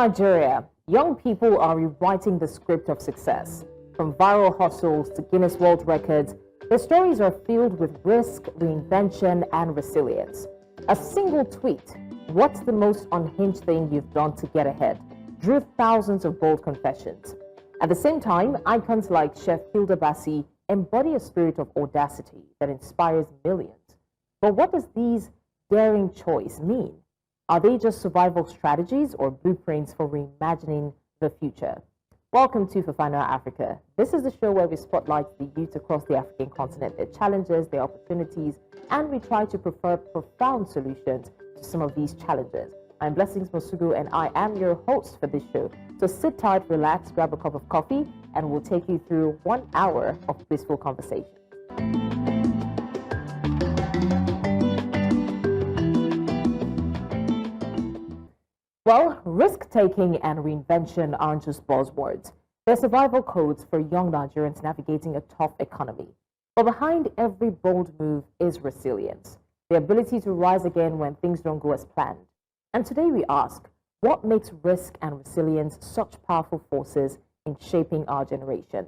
Nigeria, young people are rewriting the script of success. From viral hustles to Guinness World Records, their stories are filled with risk, reinvention, and resilience. A single tweet, "What's the most unhinged thing you've done to get ahead?" drew thousands of bold confessions. At the same time, icons like Chef Hilda Baci embody a spirit of audacity that inspires millions. But what does these daring choice mean? Are they just survival strategies or blueprints for reimagining the future? Welcome to Fafanua Africa. This is the show where we spotlight the youth across the African continent, their challenges, their opportunities, and we try to prefer profound solutions to some of these challenges. I'm Blessings Mosugu and I am your host for this show. So sit tight, relax, grab a cup of coffee, and we'll take you through 1 hour of blissful conversation. Well, risk-taking and reinvention aren't just buzzwords. They're survival codes for young Nigerians navigating a tough economy. But behind every bold move is resilience, the ability to rise again when things don't go as planned. And today we ask, what makes risk and resilience such powerful forces in shaping our generation?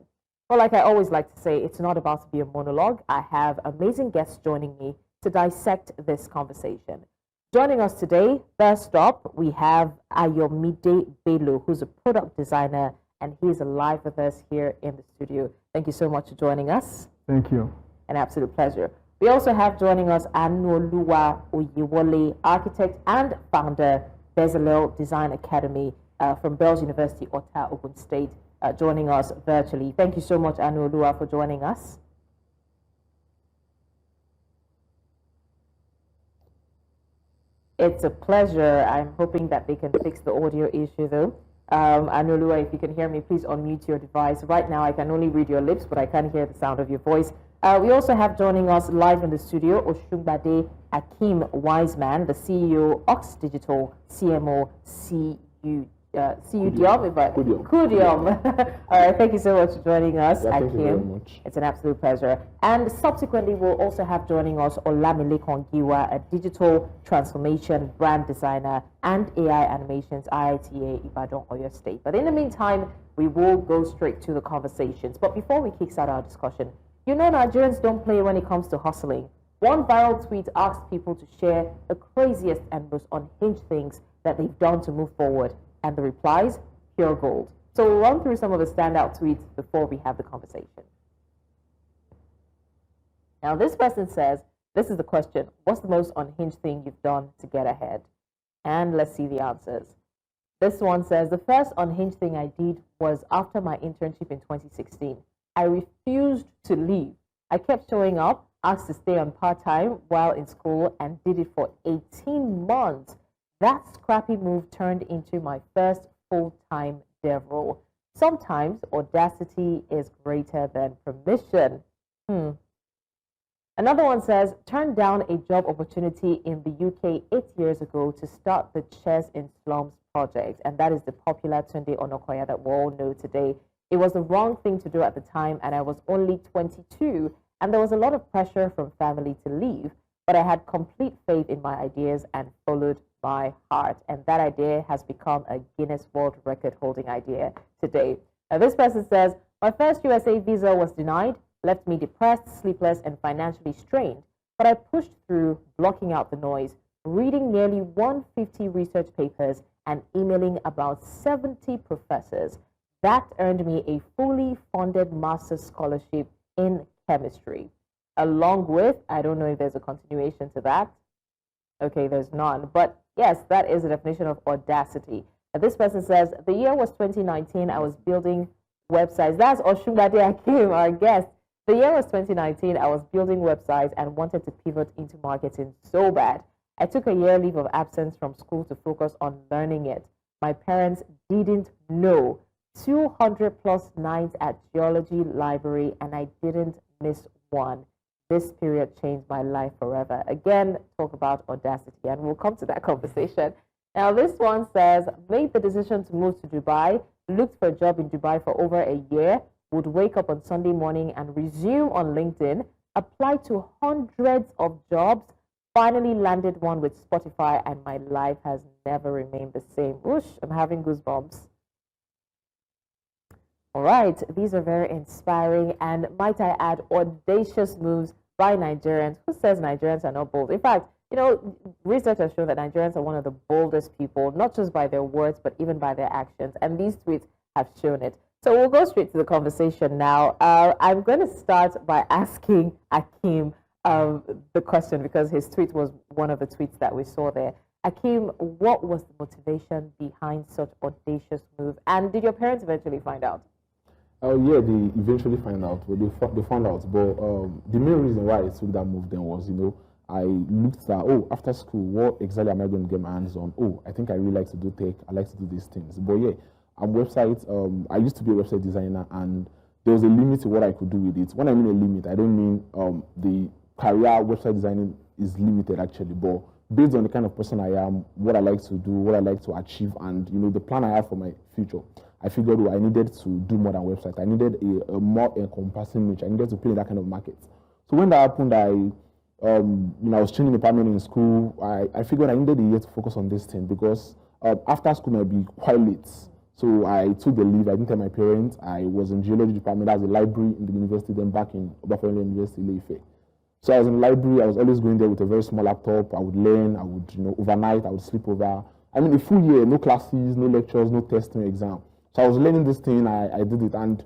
Well, like I always like to say, it's not about to be a monologue. I have amazing guests joining me to dissect this conversation. Joining us today, first up, we have Oyewole Bello, who's a product designer, and he's alive with us here in the studio. Thank you so much for joining us. Thank you. An absolute pleasure. We also have joining us Aanuoluwa Oyewole, architect and founder, Bezalel Design Academy from Bells University, Ota, Ogun State, joining us virtually. Thank you so much, Aanuoluwa, for joining us. It's a pleasure. I'm hoping that they can fix the audio issue, though. Aanuoluwa, if you can hear me, please unmute your device. Right now, I can only read your lips, but I can't hear the sound of your voice. We also have joining us live in the studio, Osunbade Akeem Wiseman, the CEO, Ox Digital, CMO, Kudium. All right, thank you so much for joining us, Yeah, Akeem. thank you very much. It's an absolute pleasure. And subsequently, we'll also have joining us Olamilekon Giwa, a digital transformation brand designer and AI animations, IITA, Ibadan, Oyo State. But in the meantime, we will go straight to the conversations. But before we kickstart our discussion, you know Nigerians don't play when it comes to hustling. One viral tweet asked people to share the craziest and most unhinged things that they've done to move forward. And the replies, pure gold. So we'll run through some of the standout tweets before we have the conversation. Now this person says, this is the question, what's the most unhinged thing you've done to get ahead? And let's see the answers. This one says, the first unhinged thing I did was after my internship in 2016. I refused to leave. I kept showing up, asked to stay on part-time while in school, and did it for 18 months. That scrappy move turned into my first full-time dev role. Sometimes audacity is greater than permission. Another one says, turned down a job opportunity in the UK 8 years ago to start the Chairs in Slums project. And that is the popular Tunde Onakoya that we all know today. It was the wrong thing to do at the time, and I was only 22, and there was a lot of pressure from family to leave. But I had complete faith in my ideas and followed my heart, and that idea has become a Guinness World Record holding idea today. Now, this person says, my first USA visa was denied, left me depressed, sleepless, and financially strained, but I pushed through, blocking out the noise, reading nearly 150 research papers and emailing about 70 professors. That earned me a fully funded master's scholarship in chemistry. Along with, I don't know if there's a continuation to that. Okay, there's none. But yes, that is the definition of audacity. And this person says, the year was 2019. I was building websites. That's Osunbade Akeem, our guest. The year was 2019. I was building websites and wanted to pivot into marketing so bad. I took a year leave of absence from school to focus on learning it. My parents didn't know. 200 plus nights at geology library, and I didn't miss one. This period changed my life forever. Again, talk about audacity, and we'll come to that conversation. Now, this one says, made the decision to move to Dubai, looked for a job in Dubai for over a year, would wake up on Sunday morning and resume on LinkedIn, apply to hundreds of jobs, finally landed one with Spotify, and my life has never remained the same. Whoosh, I'm having goosebumps. All right, these are very inspiring, and might I add, audacious moves by Nigerians. Who says Nigerians are not bold? In fact, you know, research has shown that Nigerians are one of the boldest people, not just by their words, but even by their actions. And these tweets have shown it. So we'll go straight to the conversation now. I'm going to start by asking Akeem the question, because his tweet was one of the tweets that we saw there. Akeem, what was the motivation behind such audacious move? And did your parents eventually find out? Yeah, they eventually find out. Well, they found out. But the main reason why I took that move then was, you know, I looked at, oh, after school, what exactly am I going to get my hands on? Oh, I think I really like to do tech. I like to do these things. But yeah, websites, I used to be a website designer, and there was a limit to what I could do with it. When I mean a limit, I don't mean the career website designing is limited actually, but based on the kind of person I am, what I like to do, what I like to achieve, and you know, the plan I have for my future, I figured, I needed to do more than website. I needed a more encompassing niche. I needed to play in that kind of market. So when that happened, I was changing department in school. I figured I needed a year to focus on this thing, because after school might be quite late. So I took the leave. I didn't tell my parents. I was in geology department. I was a library in the university, then back in Obafemi University, Ile-Ife. So I was in the library. I was always going there with a very small laptop. I would learn. I would, overnight. I would sleep over. I mean, a full year, no classes, no lectures, no testing, no exam. So I was learning this thing. I did it, and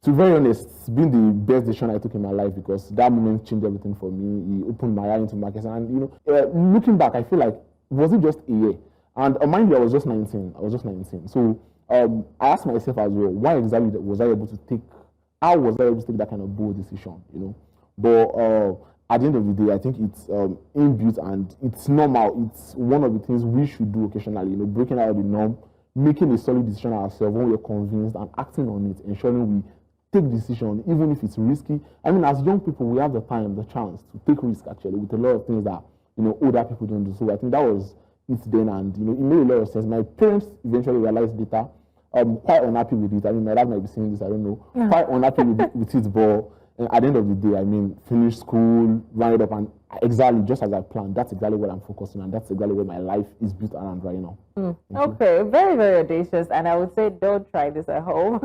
to be very honest, it's been the best decision I took in my life, because that moment changed everything for me. It opened my eye into markets, and looking back, I feel like, was it just a year? And mind you, I was just 19. So I asked myself as well, why exactly was I able to take? How was I able to take that kind of bold decision? But at the end of the day, I think it's inbuilt and it's normal. It's one of the things we should do occasionally. Breaking out of the norm, making a solid decision ourselves when we're convinced, and acting on it, ensuring we take decision, even if it's risky. I mean, as young people, we have the time, the chance to take risk actually with a lot of things that older people don't do. So I think that was it then, and it made a lot of sense. My parents eventually realized later. I'm quite unhappy with it. I mean, my dad might be saying this, I don't know. Yeah. Quite unhappy with it, but at the end of the day, I mean, finish school, run it up, and exactly just as I planned. That's exactly what I'm focusing on. That's exactly where my life is built around right now. Okay, very, very audacious. And I would say, don't try this at home.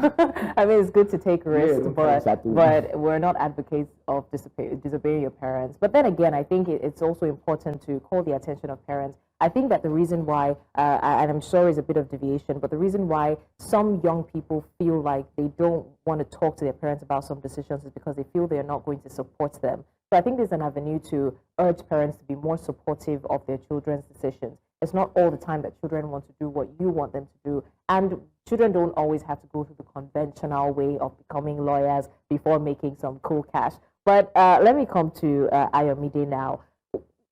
I mean, it's good to take risks, but we're not advocates of disobeying your parents. But then again, I think it's also important to call the attention of parents. I think that the reason why, and I'm sure it's a bit of deviation, but the reason why some young people feel like they don't want to talk to their parents about some decisions is because they feel they're not going to support them. So I think there's an avenue to urge parents to be more supportive of their children's decisions. It's not all the time that children want to do what you want them to do. And children don't always have to go through the conventional way of becoming lawyers before making some cool cash. But let me come to Ayomide now.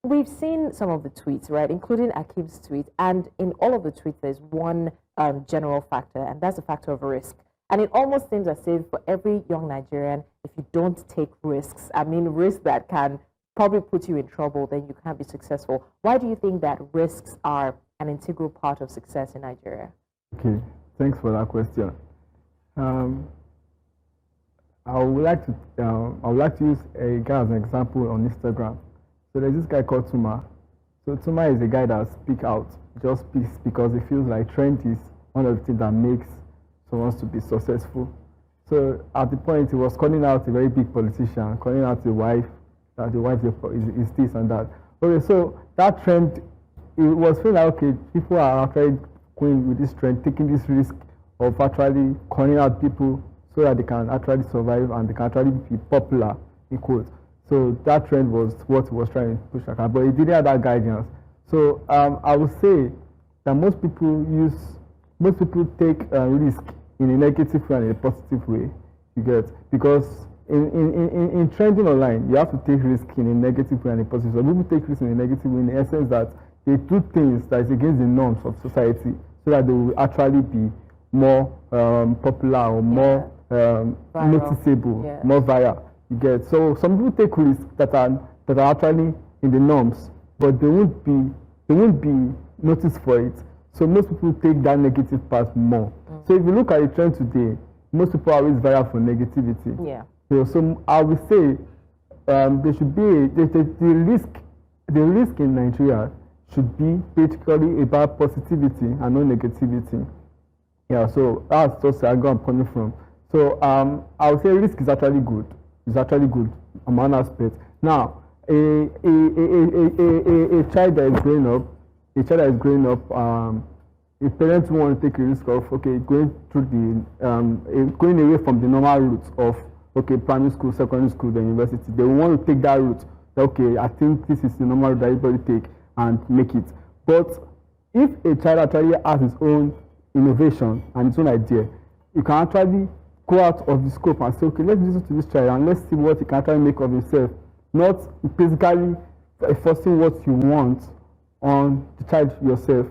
We've seen some of the tweets, right, including Akeem's tweet, and in all of the tweets, there's one general factor, and that's the factor of risk. And it almost seems as if for every young Nigerian, if you don't take risks, I mean risks that can probably put you in trouble, then you can't be successful. Why do you think that risks are an integral part of success in Nigeria? Okay, thanks for that question. I would like to use a guy as an example on Instagram. So there's this guy called Tuma. So Tuma is a guy that speaks out, just speaks because he feels like trend is one of the things that makes someone to be successful. So at the point, he was calling out a very big politician, calling out the wife, that the wife is this and that. Okay, so that trend, it was feeling like, okay, people are actually going with this trend, taking this risk of actually calling out people so that they can actually survive and they can actually be popular, in quotes. So that trend was what he was trying to push across, but he didn't have that guidance. So I would say that most people take risk in a negative way and a positive way. You get, because in trending online, you have to take risk in a negative way and a positive way. So people take risk in a negative way in the essence that they do things that is against the norms of society, so that they will actually be more popular or more noticeable, more viral. You get, so some people take risks that are actually in the norms, but they won't be noticed for it. So most people take that negative part more. So if you look at the trend today, most people are always viral for negativity. Yeah. So I would say there should be the risk the risk in Nigeria should be basically about positivity and not negativity. Yeah, so that's just where I'm coming from. So I would say risk is actually good. It's actually good on one aspect. Now, a child that is growing up, a parent who want to take a risk of going through going away from the normal route of primary school, secondary school, then university. They want to take that route. Okay, I think this is the normal route that everybody take and make it. But if a child actually has his own innovation and his own idea, you can actually go out of the scope and say, okay, let's listen to this child and let's see what he can actually make of himself. Not basically forcing what you want on the child yourself.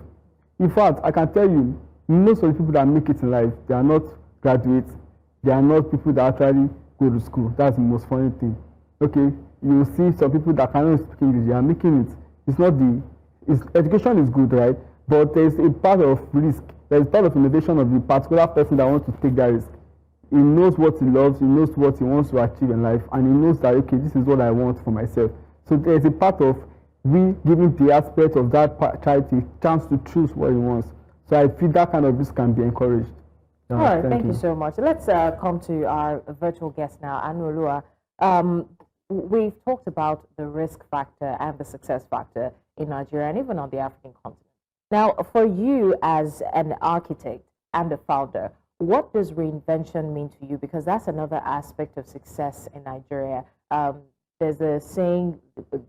In fact, I can tell you, most of the people that make it in life, they are not graduates. They are not people that actually go to school. That's the most funny thing. Okay, you will see some people that cannot speak English. They are making it. It's not education is good, right? But there's a part of risk. There's a part of innovation of the particular person that wants to take that risk. He knows what he loves. He knows what he wants to achieve in life, and he knows that okay, this is what I want for myself. So there's a part of we giving the aspect of that child a chance to choose what he wants. So I feel that kind of risk can be encouraged. All right, thank you so much. Let's come to our virtual guest now, Aanuoluwa. We've talked about the risk factor and the success factor in Nigeria and even on the African continent. Now, for you as an architect and a founder, what does reinvention mean to you? Because that's another aspect of success in Nigeria. There's a saying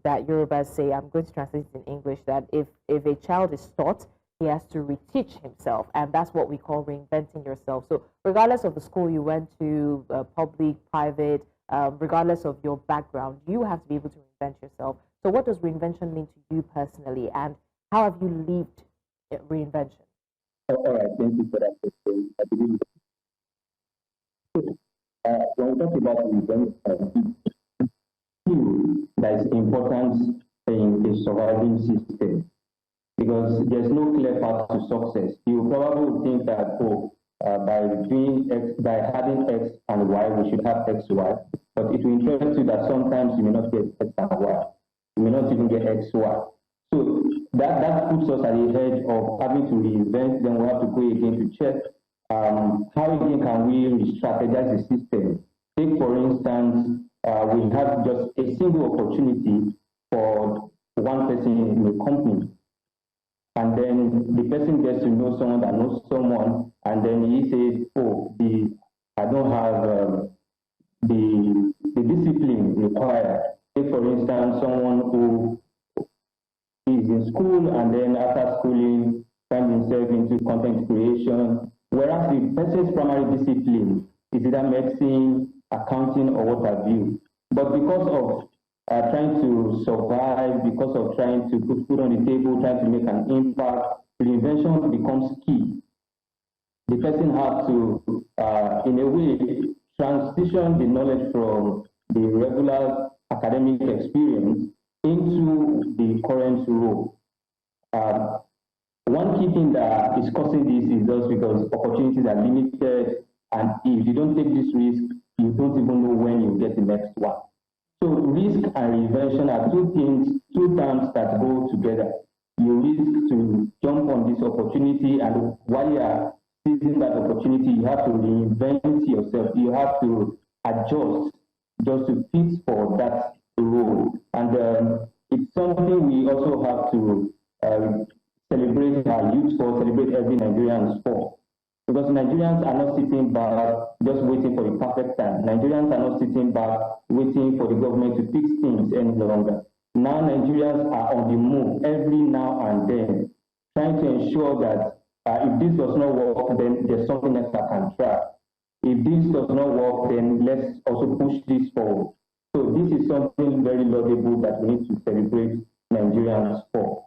that Yorubas say, I'm going to translate it in English, that if a child is taught, he has to reteach himself, and that's what we call reinventing yourself. So regardless of the school you went to, public, private, regardless of your background, you have to be able to reinvent yourself. So what does reinvention mean to you personally, and how have you lived reinvention? All right, thank you for that question. I believe when we talk about reinvention, that is important in a surviving system, because there's no clear path to success. You probably think that by having X and Y, we should have X, Y. But it will interest you that sometimes you may not get X and Y. You may not even get X, Y. So that puts us at the edge of having to reinvent. Then we have to go again to check how again can we re-strategize the system. Take, for instance, we have just a single opportunity for one person in a company. And then the person gets to know someone that knows someone, and then he says, I don't have the discipline required. Take, for instance, someone who is in school and then after schooling finds himself into content creation, whereas the person's primary discipline is either medicine, accounting, or what have you. But because of trying to survive, because of trying to put food on the table, trying to make an impact, reinvention becomes key. The person has to, in a way, transition the knowledge from the regular academic experience into the current role. One key thing that is causing this is just because opportunities are limited, and if you don't take this risk, you don't even know when you get the next one. So risk and reinvention are two terms that go together. You risk to jump on this opportunity, and while you are seizing that opportunity, you have to reinvent yourself. You have to adjust just to fit for that role. And it's something we also have to celebrate our youth for, celebrate every Nigerian for. Because Nigerians are not sitting back just waiting for the perfect time. Nigerians are not sitting back waiting for the government to fix things any longer. Now Nigerians are on the move every now and then, trying to ensure that if this does not work, then there's something else I can try. If this does not work, then let's also push this forward. So this is something very laudable that we need to celebrate Nigerians for.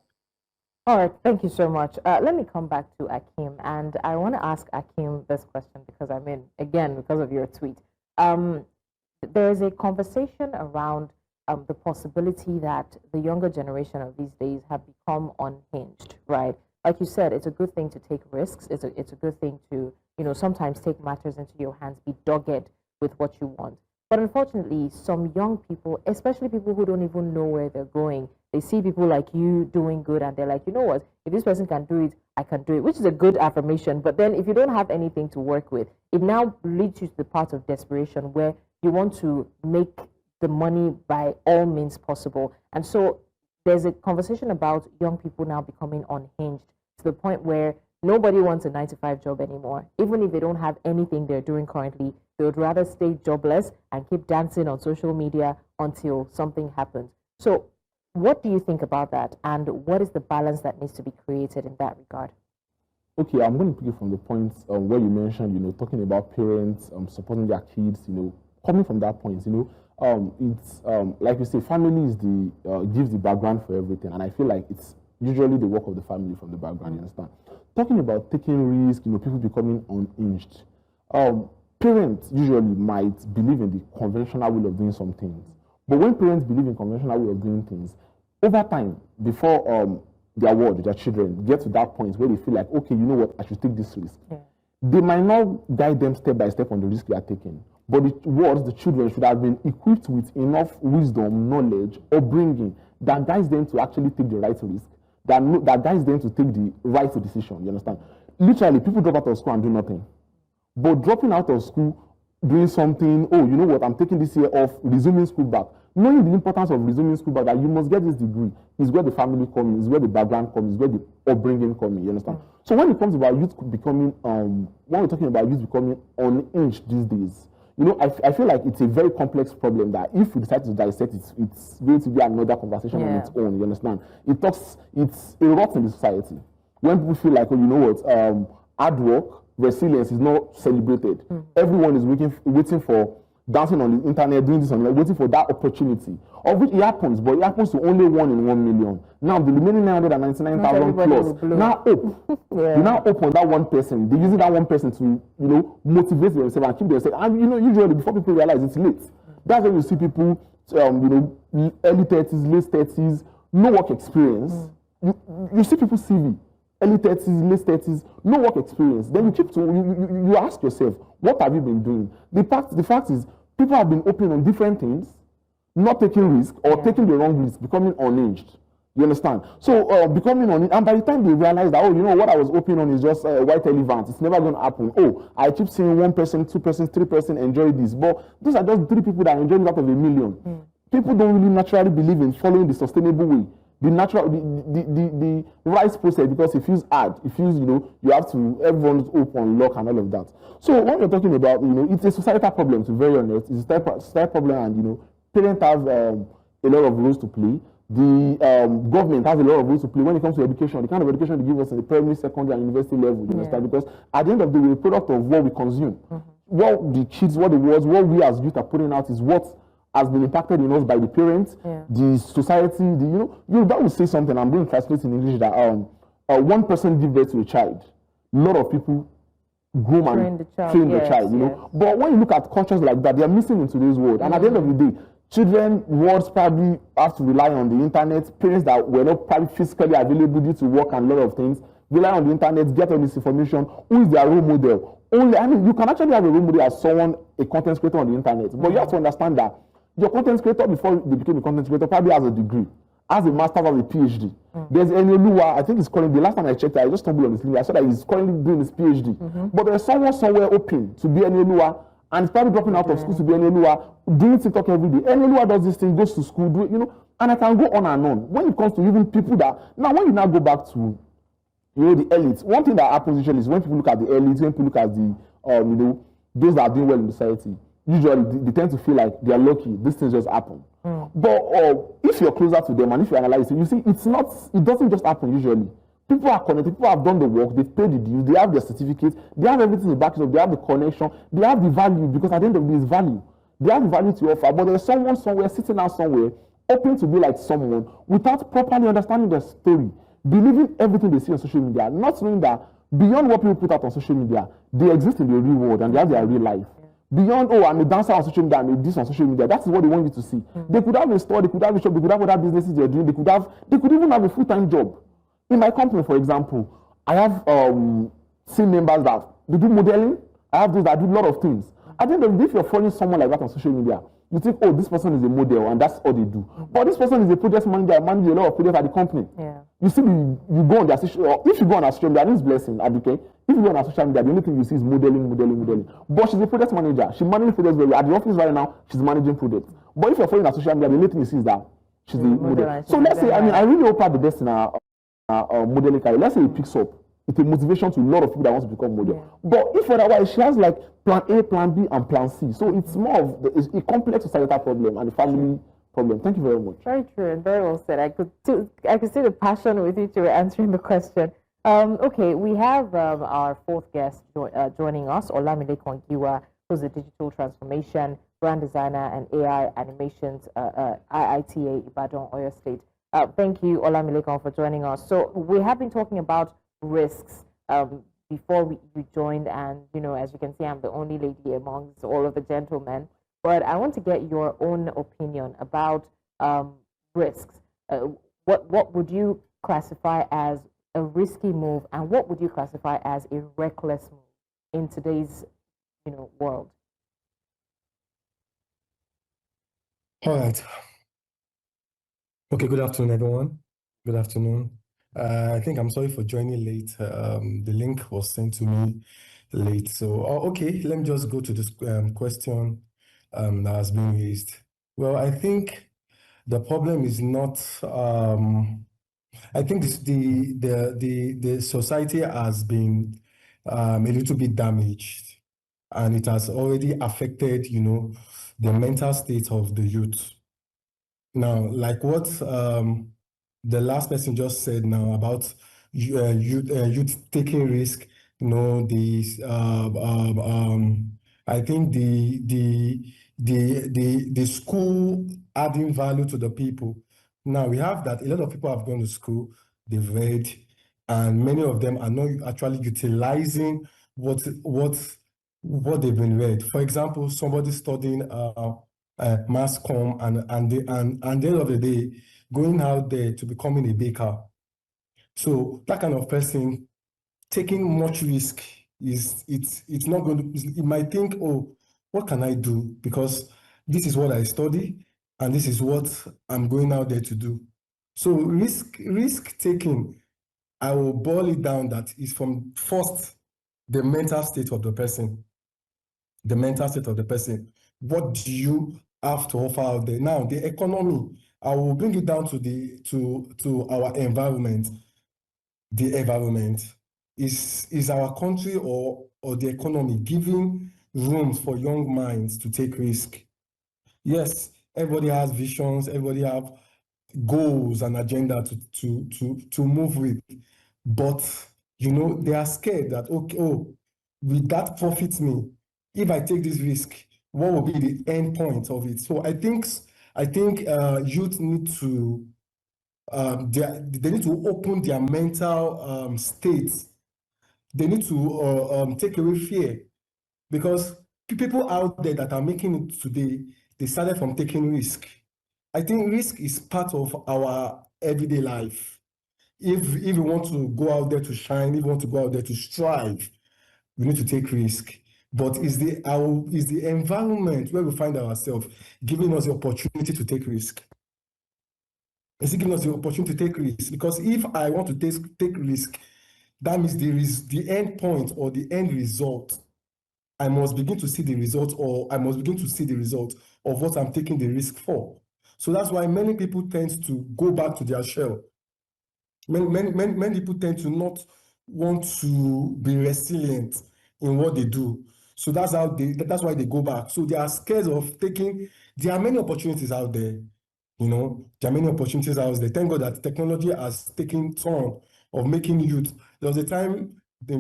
All right, thank you so much. Let me come back to Akim, and I want to ask Akim this question because again, because of your tweet. There is a conversation around the possibility that the younger generation of these days have become unhinged, right? Like you said, it's a good thing to take risks. It's a good thing to, sometimes take matters into your hands, be dogged with what you want. But unfortunately, some young people, especially people who don't even know where they're going, they see people like you doing good, and they're like, you know what, if this person can do it, I can do it, which is a good affirmation. But then if you don't have anything to work with, it now leads you to the part of desperation where you want to make the money by all means possible. And so there's a conversation about young people now becoming unhinged to the point where nobody wants a 9-to-5 job anymore. Even if they don't have anything they're doing currently, they would rather stay jobless and keep dancing on social media until something happens. So what do you think about that? And what is the balance that needs to be created in that regard? Okay, I'm going to pick it from the point where you mentioned, talking about parents supporting their kids, coming from that point, it's like you say, family is gives the background for everything, and I feel like it's usually the work of the family from the background. You understand? Talking about taking risks, people becoming unhinged. Parents usually might believe in the conventional way of doing some things, but when parents believe in conventional way of doing things, over time, before their children get to that point where they feel like, okay, you know what, I should take this risk. Yeah. They might not guide them step by step on the risk they are taking, but the children should have been equipped with enough wisdom, knowledge, upbringing that guides them to actually take the right risk, that guides them to take the right decision. You understand? Literally, people drop out of school and do nothing. But dropping out of school, doing something, oh, you know what, I'm taking this year off, resuming school back. Knowing the importance of resuming school back, that you must get this degree, is where the family comes, is where the background comes, is where the upbringing comes. You understand? So when it comes about youth becoming, when we're talking about youth becoming unhinged these days, I feel like it's a very complex problem that if we decide to dissect it, it's going to be another conversation on its own. You understand? It's a rot in the society. When people feel like, oh, you know what, hard work, resilience is not celebrated. Everyone is waiting for dancing on the internet, doing this, and waiting for that opportunity, of which it happens, but it happens to only 1 in 1 million. Now the remaining 999,000 plus now hope. You now hope on that one person. They're using that one person to motivate themselves and keep themselves. And usually before people realize it's late. That's when you see people, early 30s, late 30s, no work experience. You see people CV. Early 30s, late 30s, no work experience. Then you ask yourself, what have you been doing? The fact is, people have been open on different things, not taking risk or taking the wrong risk, becoming unhinged. You understand? So becoming unhinged, and by the time they realize that, what I was open on is just a white elephant, it's never going to happen. Oh, I keep seeing 1 person, 2 persons, 3 persons enjoy this, but those are just 3 people that enjoy it out of a million. People don't really naturally believe in following the sustainable way. The rice process, because it feels hard. It feels, you have to, everyone's open, lock, and all of that. So when you're talking about, it's a societal problem, to be very honest. It's a societal problem, and, parents have a lot of roles to play. The government has a lot of roles to play when it comes to education. The kind of education they give us in the primary, secondary, and university level, you understand? Because at the end of the day, we're a product of what we consume. What the kids, what what we as youth are putting out is what has been impacted in us by the parents, the society, that will say something. I'm going to translate in English that one person gives birth to a child. A lot of people groom and train the child, But when you look at cultures like that, they are missing in today's world. And at the end of the day, children, words probably have to rely on the internet. Parents that were not probably physically available due to work and a lot of things, rely on the internet, get all this information. Who is their role model? You can actually have a role model as someone, a content creator on the internet. But you have to understand that your content creator, before they became a content creator, probably has a degree, has a master's, has a PhD. There's Aanuoluwa, I think he's calling, the last time I checked, I just stumbled on his link, I saw that he's currently doing his PhD. But there's someone somewhere open to be Aanuoluwa, and he's probably dropping out of school to be Aanuoluwa, doing TikTok every day. Aanuoluwa does this thing, goes to school, and I can go on and on. When it comes to even people that, now when you now go back to, the elites, one thing that happens usually is when people look at the elites, when people look at the, those that are doing well in society, usually they tend to feel like they are lucky, these things just happen. But if you're closer to them and if you analyze it, you see it doesn't just happen usually. People are connected, people have done the work, they've paid the dues, they have their certificates, they have everything to back it up, they have the connection, they have the value, because at the end of the day, it's value. They have the value to offer, but there's someone somewhere sitting out somewhere, hoping to be like someone without properly understanding their story, believing everything they see on social media, not knowing that beyond what people put out on social media, they exist in the real world and they have their real life. Beyond, I'm a dancer on social media, I'm a this on social media, that's what they want you to see. They could have a store, they could have a shop, they could have other businesses they're doing, they could even have a full-time job. In my company, for example, I have team members that they do modeling, I have those that do a lot of things. At the end of the day, if you're following someone like that on social media, you think, oh, this person is a model and that's all they do. But this person is a project manager, manages a lot of projects at the company. Yeah. You see, you go on their social, or if you go on her social media, this blessing, Abike, if you go on her social media, the only thing you see is modeling. But she's a project manager. She manages projects very well. At the office right now, she's managing projects. But if you're following her social media, the only thing you see is that she's a model. So let's say, I really hope her the best in her modeling career. Let's say it picks up. It's a motivation to a lot of people that want to become model. Yeah. But if otherwise, she has like plan A, plan B, and plan C. So it's more of a complex societal problem and a family problem. Thank you very much. Very true and very well said. I could see the passion with which you were answering the question. Okay, we have our fourth guest joining us, Olamilekan Giwa, who's a digital transformation, brand designer, and AI animations, IITA, Ibadan, Oyo State. Thank you, Olamilekan, for joining us. So we have been talking about risks before you joined, and as you can see, I'm the only lady amongst all of the gentlemen. But I want to get your own opinion about risks. What would you classify as a risky move, and what would you classify as a reckless move in today's world? All right. Okay, good afternoon, everyone. Good afternoon. I think I'm sorry for joining late. The link was sent to me late. So, okay, let me just go to this question that has been raised. Well, I think the problem is not. I think the society has been a little bit damaged, and it has already affected, the mental state of the youth. Now, like what the last person just said now about youth taking risk, I think the school adding value to the people. Now we have that a lot of people have gone to school, they've read, and many of them are not actually utilizing what they've been read. For example, somebody studying mass comm and at the end of the day, going out there to becoming a baker. So that kind of person taking much risk it's not going to. It might think, oh, what can I do? Because this is what I study and this is what I'm going out there to do. So risk taking, I will boil it down that is from first the mental state of the person. The mental state of the person. What do you have to offer out there? Now, the economy, I will bring it down to our environment. The environment is our country or the economy giving rooms for young minds to take risk. Yes, everybody has visions, everybody have goals and agenda to move with, but they are scared that will that profit me? If I take this risk, what will be the end point of it? So I think youth need to they need to open their mental states. They need to take away fear, because people out there that are making it today, they started from taking risk. I think risk is part of our everyday life. If we want to go out there to shine, if we want to go out there to strive, we need to take risk. But is the environment where we find ourselves giving us the opportunity to take risk? Is it giving us the opportunity to take risk? Because if I want to take risk, that means the end point or the end result. I must begin to see the result, or I must begin to see the result of what I'm taking the risk for. So that's why many people tend to go back to their shell. Many people tend to not want to be resilient in what they do. So that's why they go back. So they are scared of taking. There are many opportunities out there. There are many opportunities out there. Thank God that technology has taken turn of making youth. There was a time, I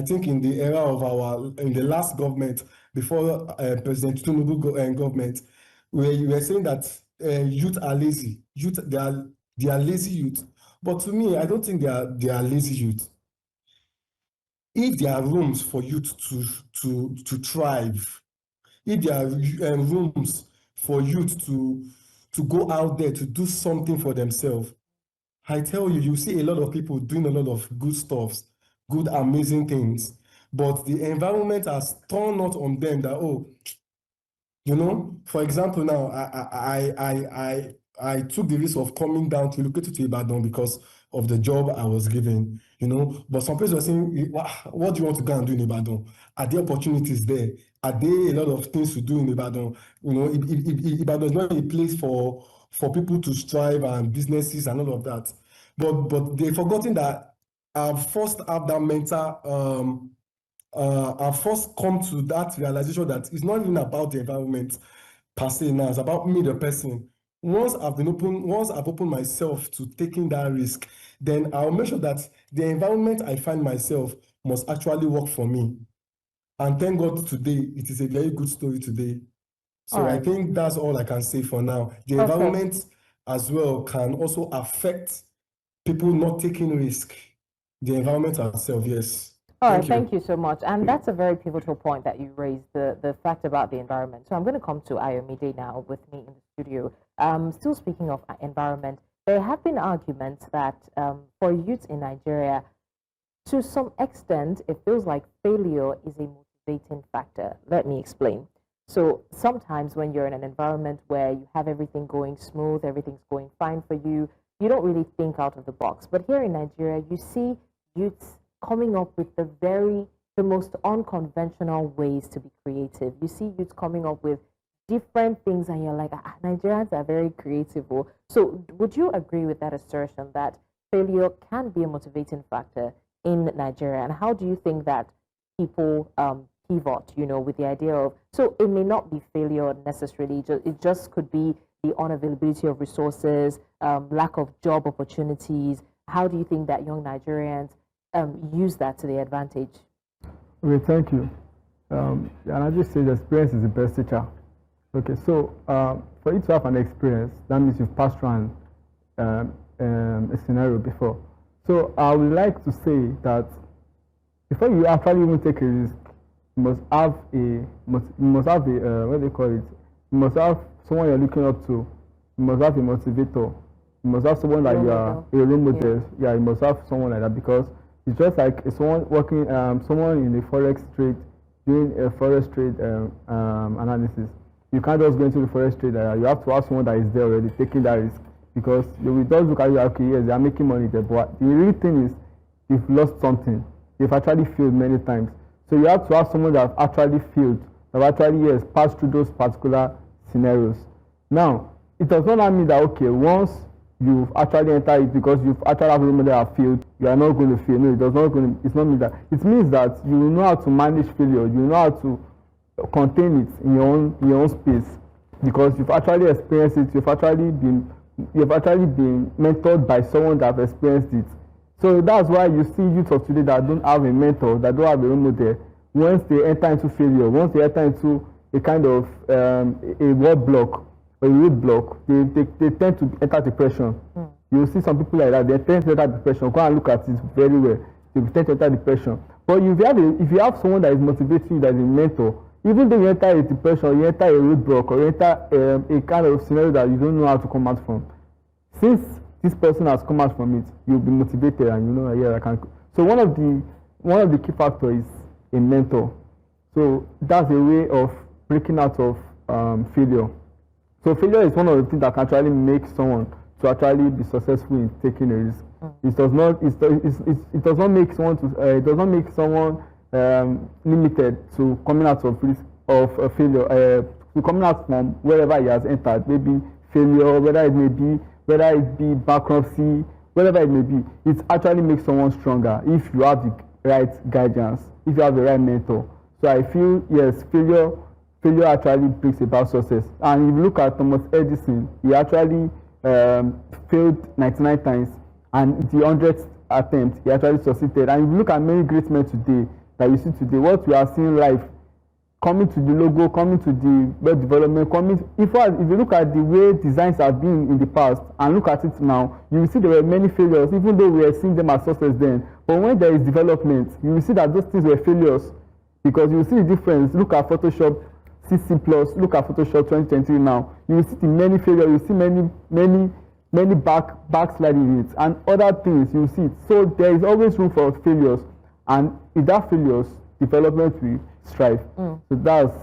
think in the era of in the last government, before President Tinubu government, where you were saying that youth are lazy. They are lazy youth. But to me, I don't think they are lazy youth. If there are rooms for youth to thrive, if there are rooms for youth to go out there to do something for themselves, I tell you, you see a lot of people doing a lot of good stuff, good, amazing things, but the environment has turned out on them that, You know, for example, now I took the risk of coming down to relocate to Ibadan because of the job I was given, you know. But some people were saying, what do you want to go and do in Ibadan? Are there opportunities there? Are there a lot of things to do in Ibadan? You know, Ibadan is not a place for people to strive and businesses and all of that. But they've forgotten that I've first have that mental I've first come to that realization that it's not even about the environment per se now, it's about me, the person. Once I've opened myself to taking that risk, then I'll make sure that the environment I find myself must actually work for me. And thank God today, it is a very good story today. So I think that's all I can say for now. The environment as well can also affect people not taking risk. The environment itself, yes. All right, thank you so much. And that's a very pivotal point that you raised, the fact about the environment. So I'm going to come to Ayomide now with me in the studio. Still speaking of environment, there have been arguments that for youth in Nigeria, to some extent, it feels like failure is a motivating factor. Let me explain. So sometimes when you're in an environment where you have everything going smooth, everything's going fine for you, you don't really think out of the box. But here in Nigeria, you see youths coming up with the most unconventional ways to be creative. You see youths coming up with different things and you're like, Nigerians are very creative. So would you agree with that assertion that failure can be a motivating factor in Nigeria? And how do you think that people pivot, you know, with the idea of, so it may not be failure necessarily, it just could be the unavailability of resources, lack of job opportunities. How do you think that young Nigerians use that to their advantage? Okay, thank you. And I just say the experience is the best teacher. Okay, so for you to have an experience, that means you've passed through a scenario before. So I would like to say that before you actually even take a risk, you must have what do you call it? You must have someone you're looking up to. You must have a motivator. You must have someone like you are a role model. Yeah, you must have someone like that, because it's just like someone working, someone in the forex trade doing a forex trade analysis. You can't just go into the forex trade. You have to have someone that is there already taking that risk, because they will just look at you. Okay, yes, they are making money there, but the real thing is they've lost something. They've actually failed many times. So you have to have someone that have actually failed, that have actually passed through those particular scenarios. Now, it does not mean that okay, once you've actually entered it because you've actually have a model that have failed, you are not going to fail. No, it does not going to, it's not mean that. It means that you know how to manage failure, you know how to contain it in your own space, because you've actually experienced it, you've actually been mentored by someone that have experienced it. So that's why you see youth of today that don't have a mentor, that don't have a role model. Once they enter into failure, once they enter into a kind of a word block or a road block, they tend to enter depression. You see some people like that, they tend to enter depression. Go and look at it very well. They tend to enter depression. But if you have someone that is motivating you, that is a mentor, even though you enter a depression, you enter a road block, or you enter a kind of scenario that you don't know how to come out from, since this person has come out from it, you'll be motivated, and you know, yeah, I can. So one of the key factors is a mentor. So that's a way of breaking out of failure. So failure is one of the things that can actually make someone to actually be successful in taking a risk. It does not make someone limited to coming out of risk of failure, to coming out from wherever he has entered, maybe failure, whether it be bankruptcy, whatever it may be. It actually makes someone stronger if you have the right guidance, if you have the right mentor. So I feel, yes, failure actually brings about success. And if you look at Thomas Edison, he actually failed 99 times, and the 100th attempt, he actually succeeded. And if you look at many great men today that you see today, what we are seeing live, coming to the logo, coming to the web development, if you look at the way designs have been in the past and look at it now, you will see there were many failures, even though we are seeing them as success then. But when there is development, you will see that those things were failures, because you will see the difference. Look at Photoshop CC+, look at Photoshop 2023 now. You will see the many failures, you will see many backsliding in it, and other things you will see it. So there is always room for failures, and if that failures, development will strive. So that's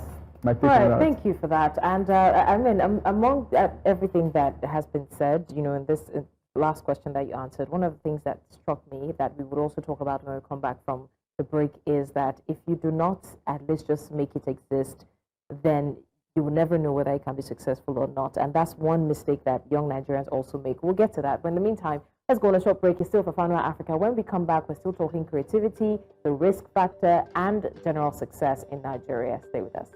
my take All on right, that. thank you for that. And I mean, among everything that has been said, you know, in this last question that you answered, one of the things that struck me that we would also talk about when we come back from the break is that if you do not at least just make it exist, then you will never know whether it can be successful or not. And that's one mistake that young Nigerians also make. We'll get to that. But in the meantime, let's go on a short break. It's still Fafanua Africa. When we come back, we're still talking creativity, the risk factor, and general success in Nigeria. Stay with us.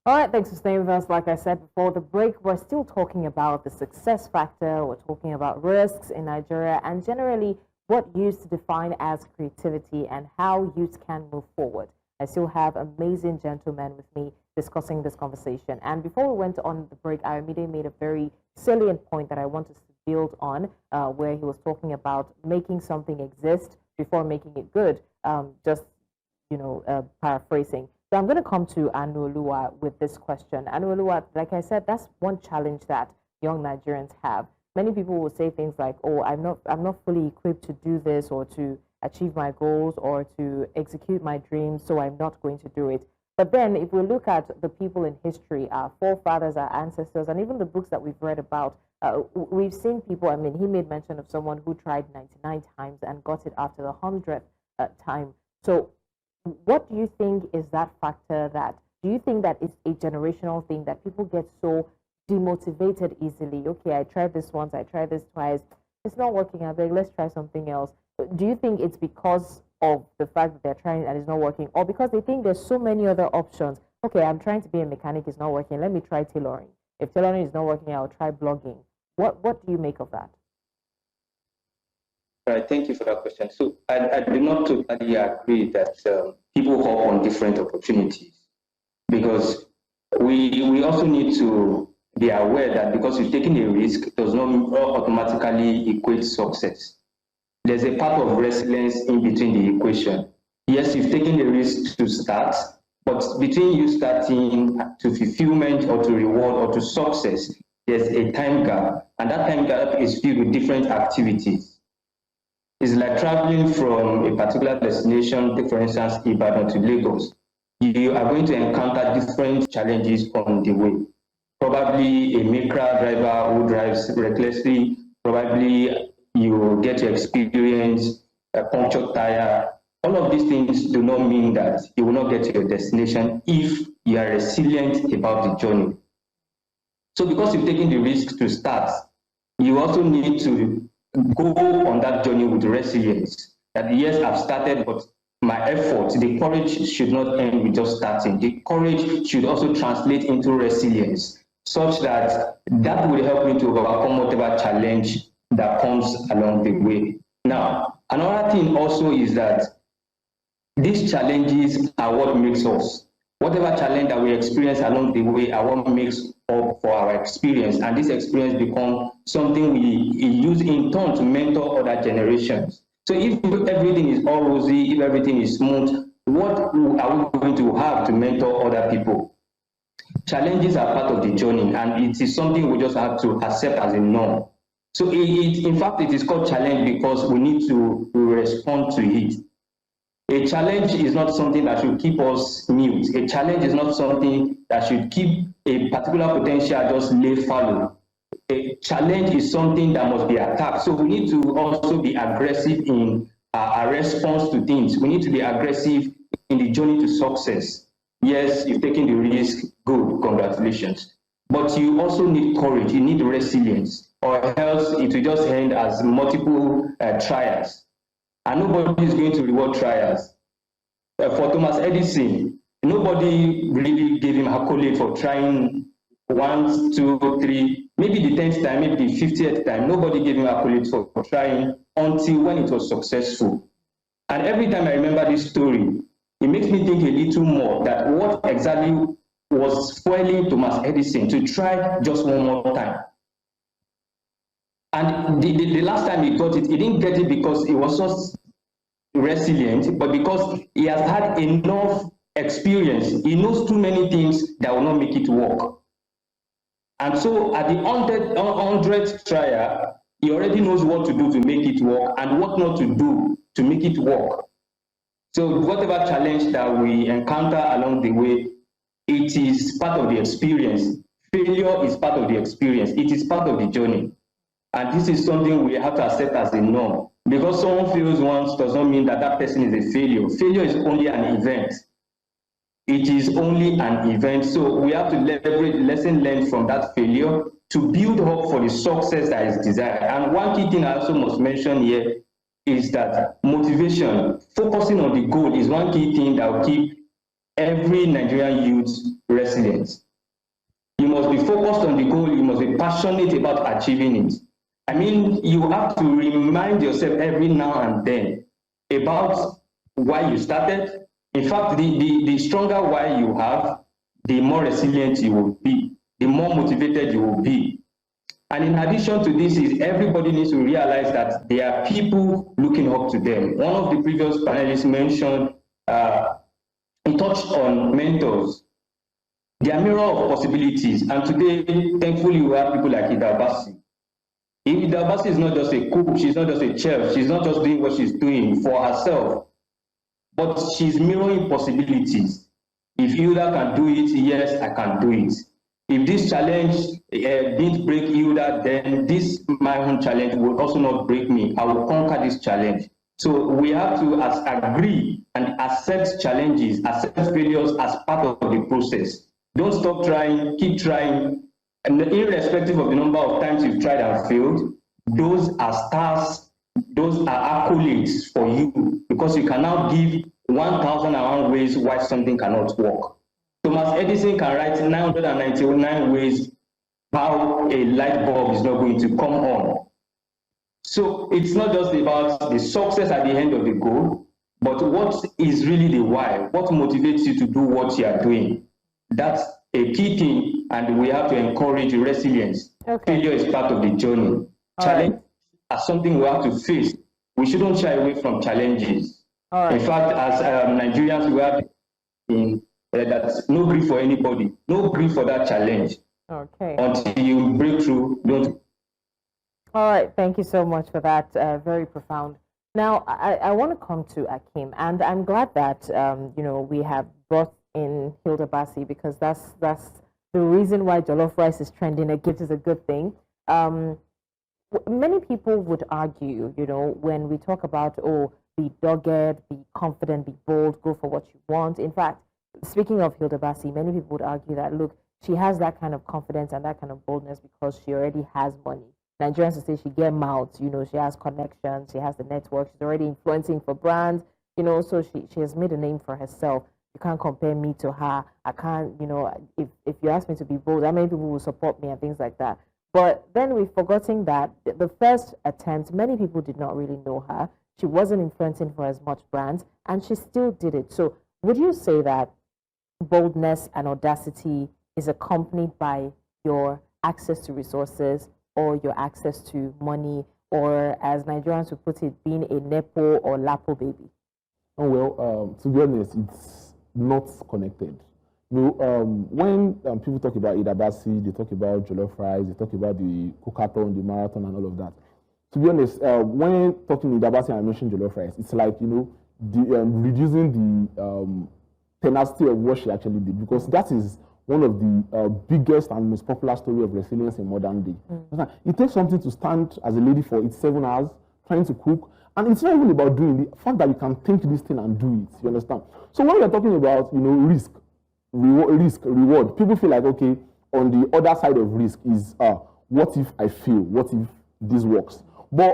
All right, thanks for staying with us. Like I said before the break, we're still talking about the success factor. We're talking about risks in Nigeria and generally what youth define as creativity and how youth can move forward. I still have amazing gentlemen with me discussing this conversation. And before we went on the break, Ayomide made a very salient point that I wanted to build on, where he was talking about making something exist before making it good, just, you know, paraphrasing. So I'm going to come to Aanuoluwa with this question. Aanuoluwa, like I said, that's one challenge that young Nigerians have. Many people will say things like, oh, I'm not fully equipped to do this or to achieve my goals or to execute my dreams, so I'm not going to do it. But then if we look at the people in history, our forefathers, our ancestors, and even the books that we've read about, we've seen people, I mean, he made mention of someone who tried 99 times and got it after the 100th time. So what do you think is that factor do you think that it's a generational thing that people get so demotivated easily? Okay, I tried this once, I tried this twice, it's not working, I beg, let's try something else. Do you think it's because of the fact that they're trying and it's not working, or because they think there's so many other options? Okay, I'm trying to be a mechanic, it's not working, let me try tailoring. If tailoring is not working, I'll try blogging. What do you make of that? Right, thank you for that question. So I do not totally agree that people hop on different opportunities, because we also need to be aware that because you're taking a risk does not automatically equate success. There's a part of resilience in between the equation. Yes, you've taken a risk to start, but between you starting to fulfillment or to reward or to success, there's a time gap, and that time gap is filled with different activities. It's like traveling from a particular destination, take for instance, Ibadan to Lagos. You are going to encounter different challenges on the way. Probably a Micra driver who drives recklessly, probably you get to experience a punctured tire. All of these things do not mean that you will not get to your destination if you are resilient about the journey. So because you've taken the risk to start, you also need to go on that journey with resilience. That yes, I've started, but my effort, the courage should not end with just starting. The courage should also translate into resilience, such that that will help me to overcome whatever challenge that comes along the way. Now, another thing also is that these challenges are what makes us. Whatever challenge that we experience along the way are what makes up for our experience, and this experience becomes something we use in turn to mentor other generations. So if everything is all rosy, if everything is smooth, what are we going to have to mentor other people? Challenges are part of the journey, and it is something we just have to accept as a norm. So in fact, it is called challenge because we need to respond to it. A challenge is not something that should keep us mute. A challenge is not something that should keep a particular potential just lay fallow. A challenge is something that must be attacked. So we need to also be aggressive in our response to things. We need to be aggressive in the journey to success. Yes, you've taken the risk, good, congratulations. But you also need courage, you need resilience, or else it will just end as multiple trials. And nobody is going to reward trials. For Thomas Edison, nobody really gave him accolade for trying 1, 2, 3, maybe the 10th time, maybe the 50th time. Nobody gave him accolade for trying until when it was successful. And every time I remember this story, it makes me think a little more that what exactly was fueling Thomas Edison to try just one more time. And the last time he got it, he didn't get it because he was so resilient, but because he has had enough experience. He knows too many things that will not make it work. And so at the 100th trial, He already knows what to do to make it work and what not to do to make it work. So whatever challenge that we encounter along the way, it is part of the experience. Failure is part of the experience. It is part of the journey. And this is something we have to accept as a norm. Because someone fails once does not mean that that person is a failure. Failure is only an event. It is only an event. So we have to leverage lesson learned from that failure to build up for the success that is desired. And one key thing I also must mention here is that motivation, focusing on the goal, is one key thing that will keep every Nigerian youth resilient. You must be focused on the goal. You must be passionate about achieving it. I mean, you have to remind yourself every now and then about why you started. In fact, the stronger why you have, the more resilient you will be, the more motivated you will be. And in addition to this, is everybody needs to realize that there are people looking up to them. One of the previous panelists mentioned, he touched on mentors. They are mirror of possibilities. And today, thankfully, we have people like Hilda Baci. Hilda Baci is not just a cook, she's not just a chef, she's not just doing what she's doing for herself, but she's mirroring possibilities. If Hilda can do it, yes, I can do it. If this challenge didn't break Hilda, then this, my own challenge, will also not break me. I will conquer this challenge. So we have to agree and accept challenges, accept failures as part of the process. Don't stop trying, keep trying. And irrespective of the number of times you've tried and failed, those are stars, those are accolades for you, because you can now give 1,001 ways why something cannot work. Thomas Edison can write 999 ways how a light bulb is not going to come on. So it's not just about the success at the end of the goal, but what is really the why? What motivates you to do what you are doing? That's a key thing, and we have to encourage resilience. Okay. Failure is part of the journey. Challenge are something we have to face. We shouldn't shy away from challenges. In fact, as Nigerians, we have that's no grief for anybody, no grief for that challenge. Okay. Until you break through, don't. All right, thank you so much for that. Very profound. Now, I want to come to Akim, and I'm glad that we have brought in Hilda Baci, because that's the reason why jollof rice is trending. It gives us a good thing. Many people would argue, when we talk about, be dogged, be confident, be bold, go for what you want. In fact, speaking of Hilda Baci, many people would argue that, look, she has that kind of confidence and that kind of boldness because she already has money. Nigerians would say she get mouths, she has connections, she has the network, she's already influencing for brands, so she has made a name for herself. You can't compare me to her. I can't, if you ask me to be bold, how many people will support me and things like that. But then we've forgotten that the first attempt, many people did not really know her. She wasn't influencing for as much brands, and she still did it. So would you say that boldness and audacity is accompanied by your access to resources or your access to money, or as Nigerians would put it, being a Nepo or Lapo baby? Oh, well, to be honest, it's not connected. When people talk about Hilda Baci, they talk about jollof rice, they talk about the cookathon, the marathon, and all of that. To be honest, when talking Hilda Baci and I mentioned jollof rice, it's like, reducing the tenacity of what she actually did, because that is one of the biggest and most popular story of resilience in modern day. It takes something to stand as a lady for 7 hours trying to cook, and it's not even about doing the fact that you can think this thing and do it. You understand? So when we're talking about risk, reward, people feel like, okay, on the other side of risk is what if I fail? What if this works? But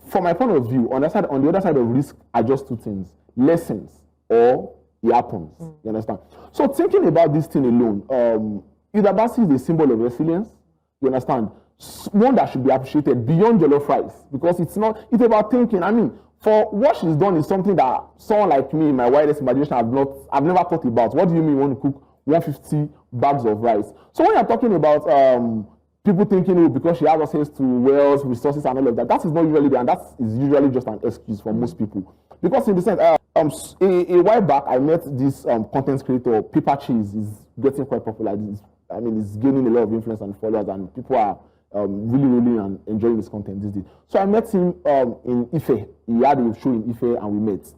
from my point of view, on the other side of risk are just two things: lessons or it happens. You understand? So thinking about this thing alone, Hilda Baci is a symbol of resilience. You understand? One that should be appreciated beyond jollof rice, because it's about thinking. I mean, for what she's done is something that someone like me, in my widest imagination, I've never thought about. What do you mean you want to cook 150 bags of rice? So when you're talking about people thinking, because she has access to wealth, resources, and all of that, that is not usually there, and that is usually just an excuse for most people. Because in the sense, a while back, I met this content creator, Paper Cheese, is getting quite popular. It's gaining a lot of influence and followers, and people are really rolling and enjoying his content these days. So I met him in Ife. He had a show in Ife and we met.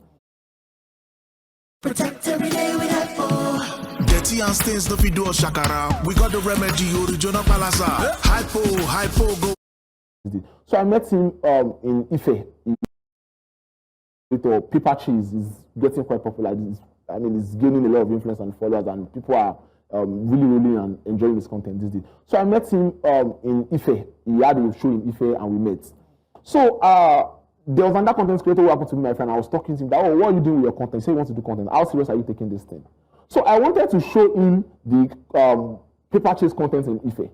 Protect every day with dirty and stains, no do shakara. We got the remedy, original palasa. Hypo, go. So I met him in Ife. Paper cheese is getting quite popular. It's gaining a lot of influence and followers, and people are really and enjoying his content these days. So I met him in Ife. He had a show in Ife and we met. So there was another content creator who happened to be my friend. I was talking to him that, oh, what are you doing with your content? He said he wants to do content. How serious are you taking this thing? So I wanted to show him the paper chase content in Ife.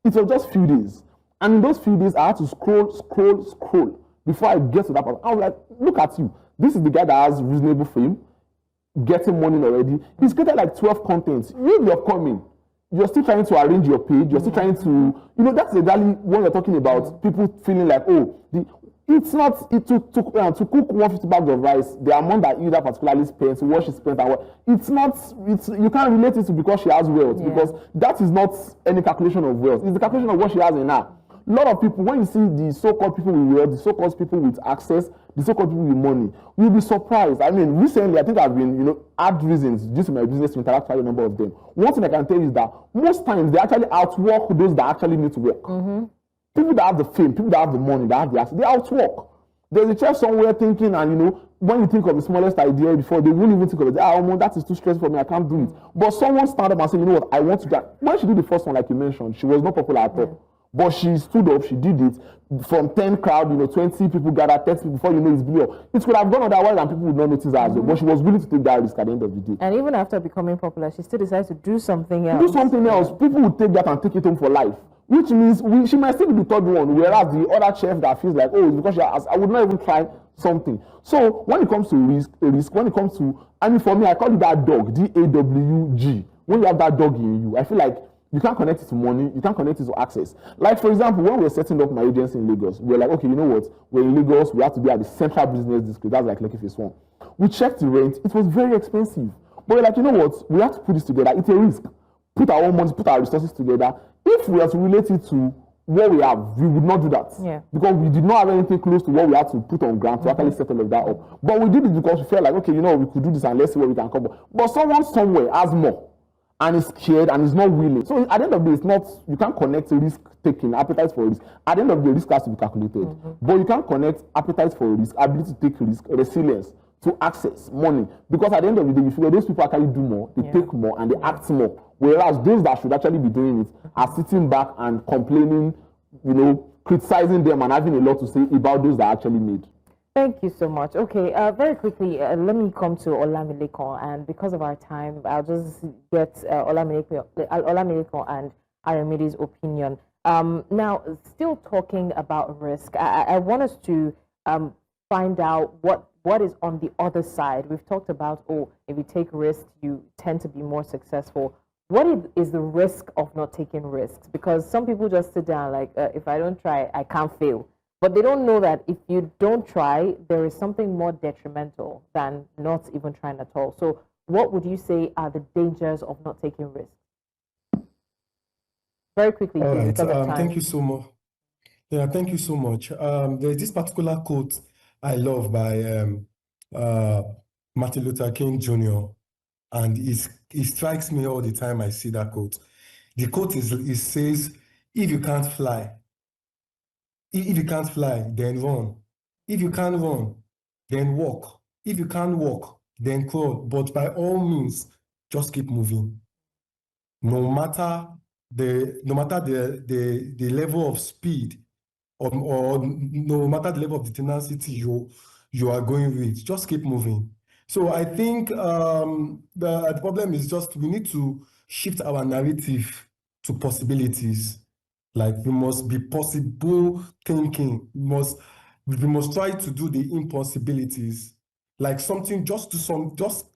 It was just few days. And in those few days, I had to scroll before I get to that part. I was like, look at you. This is the guy that has reasonable fame, getting money already. He's created like 12 contents. You're coming. You're still trying to arrange your page. You're still trying to, that's exactly what we're talking about. People feeling like, it's not to cook 150 bags of rice. The amount that Hilda particularly spends, what she spent, and what you can't relate it to because she has wealth, because that is not any calculation of wealth. It's the calculation of what she has in her. A lot of people, when you see the so-called people with wealth, the so-called people with access, the so-called people with money, you'll be surprised. I mean, recently, I think I've been, had reasons due to my business to interact with a number of them. One thing I can tell you is that most times they actually outwork those that actually need to work. Mm-hmm. People that have the fame, people that have the money, that have the access, they outwork. There's a chef somewhere thinking, and when you think of the smallest idea before, they won't even think of it. That is too stressful for me, I can't do it. But someone stand up and say, you know what, I want to do. When she did the first one, like you mentioned, she was not popular at all. But she stood up, she did it. From 10 crowd, 20 people gathered, 30 people, before it's blew up. It could have gone otherwise and people would not notice her as well. But she was willing to take that risk at the end of the day. And even after becoming popular, she still decides to do something else. Do something else. People would take that and take it home for life. Which means she might still be the third one, whereas the other chef that feels like, it's because I would not even try something. So when it comes to risk, when it comes to, for me, I call it that dog, DAWG. When you have that dog in you, I feel like you can't connect it to money, you can't connect it to access. Like, for example, when we were setting up my agency in Lagos, we were like, okay, you know what? We're in Lagos, we have to be at the central business district. That's like Lekki Phase 1. We checked the rent, it was very expensive. But we're like, you know what? We have to put this together. It's a risk. Put our own money, put our resources together. If we are to relate it to what we have, we would not do that. Yeah. Because we did not have anything close to what we had to put on ground to actually set all of that up. But we did it because we felt like, okay, we could do this and let's see what we can come up. But someone somewhere has more and is scared and is not willing. So at the end of the day, you can't connect risk taking, appetite for risk. At the end of the day, risk has to be calculated. But you can't connect appetite for risk, ability to take risk, resilience to access money. Because at the end of the day, you feel those people actually do more, they take more and they act more. Whereas those that should actually be doing it are sitting back and complaining, criticizing them and having a lot to say about those that actually made. Thank you so much. Okay, very quickly, let me come to Olamilekan, and because of our time, I'll just get Olamilekan and Aramide's opinion. Now, still talking about risk, I want us to find out what is on the other side. We've talked about, if you take risks, you tend to be more successful. What is the risk of not taking risks? Because some people just sit down like, if I don't try, I can't fail. But they don't know that if you don't try, there is something more detrimental than not even trying at all. So what would you say are the dangers of not taking risks? Very quickly, all right. because of time. Thank you so much. Yeah, thank you so much. There's this particular quote I love by Martin Luther King Jr. And it strikes me all the time I see that quote. The quote says, if you can't fly, then run. If you can't run, then walk. If you can't walk, then crawl. But by all means, just keep moving. No matter the level of speed or no matter the level of the tenacity you are going with, just keep moving. So I think the problem is just we need to shift our narrative to possibilities. Like we must be possible thinking. We must try to do the impossibilities. Like something, just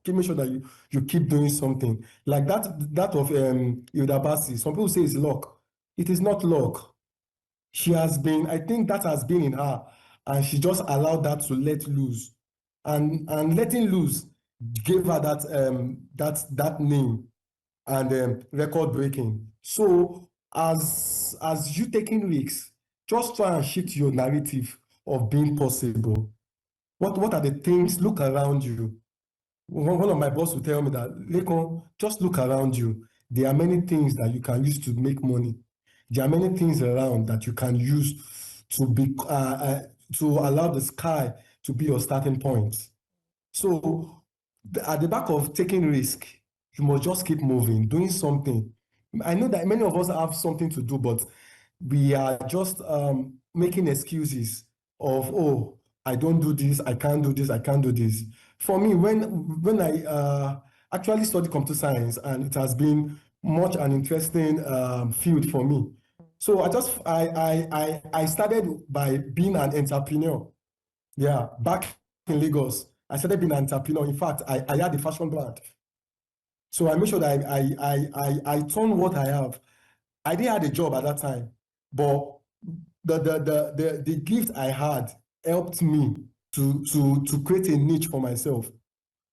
make sure that you keep doing something. Like that of Hilda Baci. Some people say it's luck. It is not luck. I think that has been in her, and she just allowed that to let loose. And letting loose gave her that name and record breaking. So as you taking risks, just try and shift your narrative of being possible. What are the things? Look around you. One of my boss will tell me that, Lekon, just look around you. There are many things that you can use to make money. There are many things around that you can use to be to allow the sky to be your starting point. So at the back of taking risk, you must just keep moving, doing something. I know that many of us have something to do, but we are just making excuses of, oh, I don't do this, I can't do this, I can't do this. For me, when I actually studied computer science, and it has been much an interesting field for me. So I started by being an entrepreneur. Yeah, back in Lagos, I started being an entrepreneur. In fact, I had a fashion brand. So I made sure that I turned what I have. I didn't have a job at that time, but the gift I had helped me to create a niche for myself.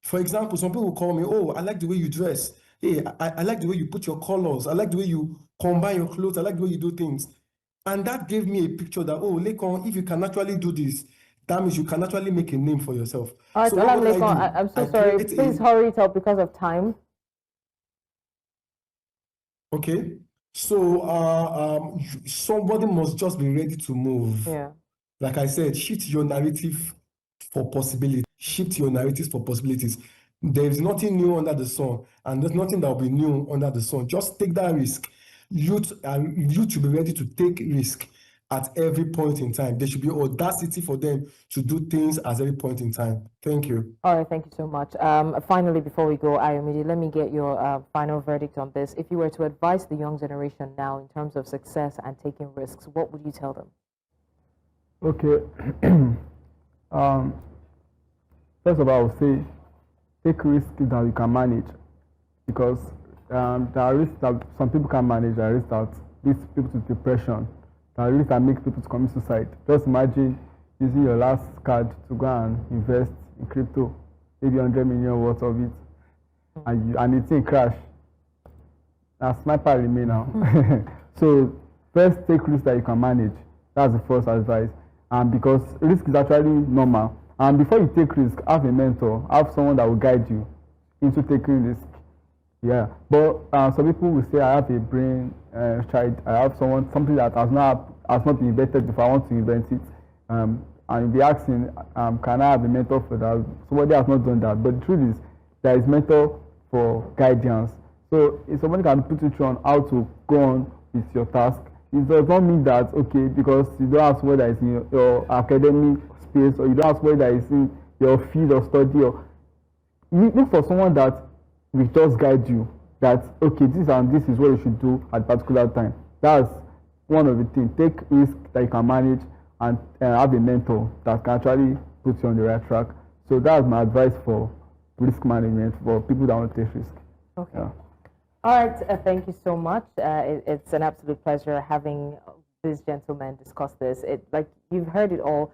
For example, some people call me, oh, I like the way you dress. Hey, I like the way you put your colors. I like the way you combine your clothes. I like the way you do things. And that gave me a picture that, oh, Lekon, if you can actually do this, that means you can actually make a name for yourself. All right, So what did I do? I'm so I sorry. created Please hurry it up because of time. Okay. So somebody must just be ready to move. Yeah. Like I said, shift your narrative for possibility. Shift your narratives for possibilities. There is nothing new under the sun, and there's nothing that will be new under the sun. Just take that risk. Youth should be ready to take risk at every point in time. There should be audacity for them to do things at every point in time. Thank you. All right, thank you so much. Finally, before we go, Ayomide, let me get your final verdict on this. If you were to advise the young generation now in terms of success and taking risks, what would you tell them? Okay. First of all, I would say take risks that you can manage, because there are risks that some people can manage. There are risks that lead people to depression. There are risks that make people to commit suicide. Just imagine using your last card to go and invest in crypto, maybe 100 million worth of it, and it thing crash. Now, sniper remain now. So first, take risks that you can manage. That's the first advice. Because risk is actually normal. And before you take risk, have a mentor, have someone that will guide you into taking risk. Yeah. But some people will say, I have a brain child, I have something that has not been invented before, I want to invent it. And you'll be asking, can I have a mentor for that? Somebody has not done that. But the truth is, there is mentor for guidance. So if somebody can put you through on how to go on with your task, it does not mean that, okay, because you don't have somebody that is in your academic space, or you don't have somebody that is in your field of study, or you look for someone that will just guide you, that, okay, this is what you should do at a particular time. That's one of the things. Take risk that you can manage, and have a mentor that can actually put you on the right track. So that's my advice for risk management for people that want to take risk. Okay. Yeah. All right, thank you so much. It's an absolute pleasure having these gentlemen discuss this. Like you've heard it all.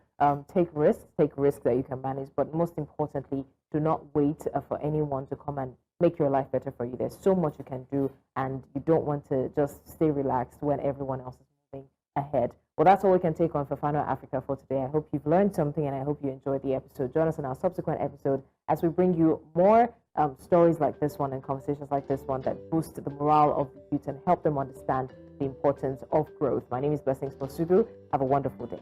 Take risks that you can manage, but most importantly, do not wait for anyone to come and make your life better for you. There's so much you can do, and you don't want to just stay relaxed when everyone else is moving ahead. Well, that's all we can take on Fafanua Africa for today. I hope you've learned something, and I hope you enjoyed the episode. Join us in our subsequent episode as we bring you more stories like this one and conversations like this one that boost the morale of the youth and help them understand the importance of growth. My name is Blessings Mosugu. Have a wonderful day.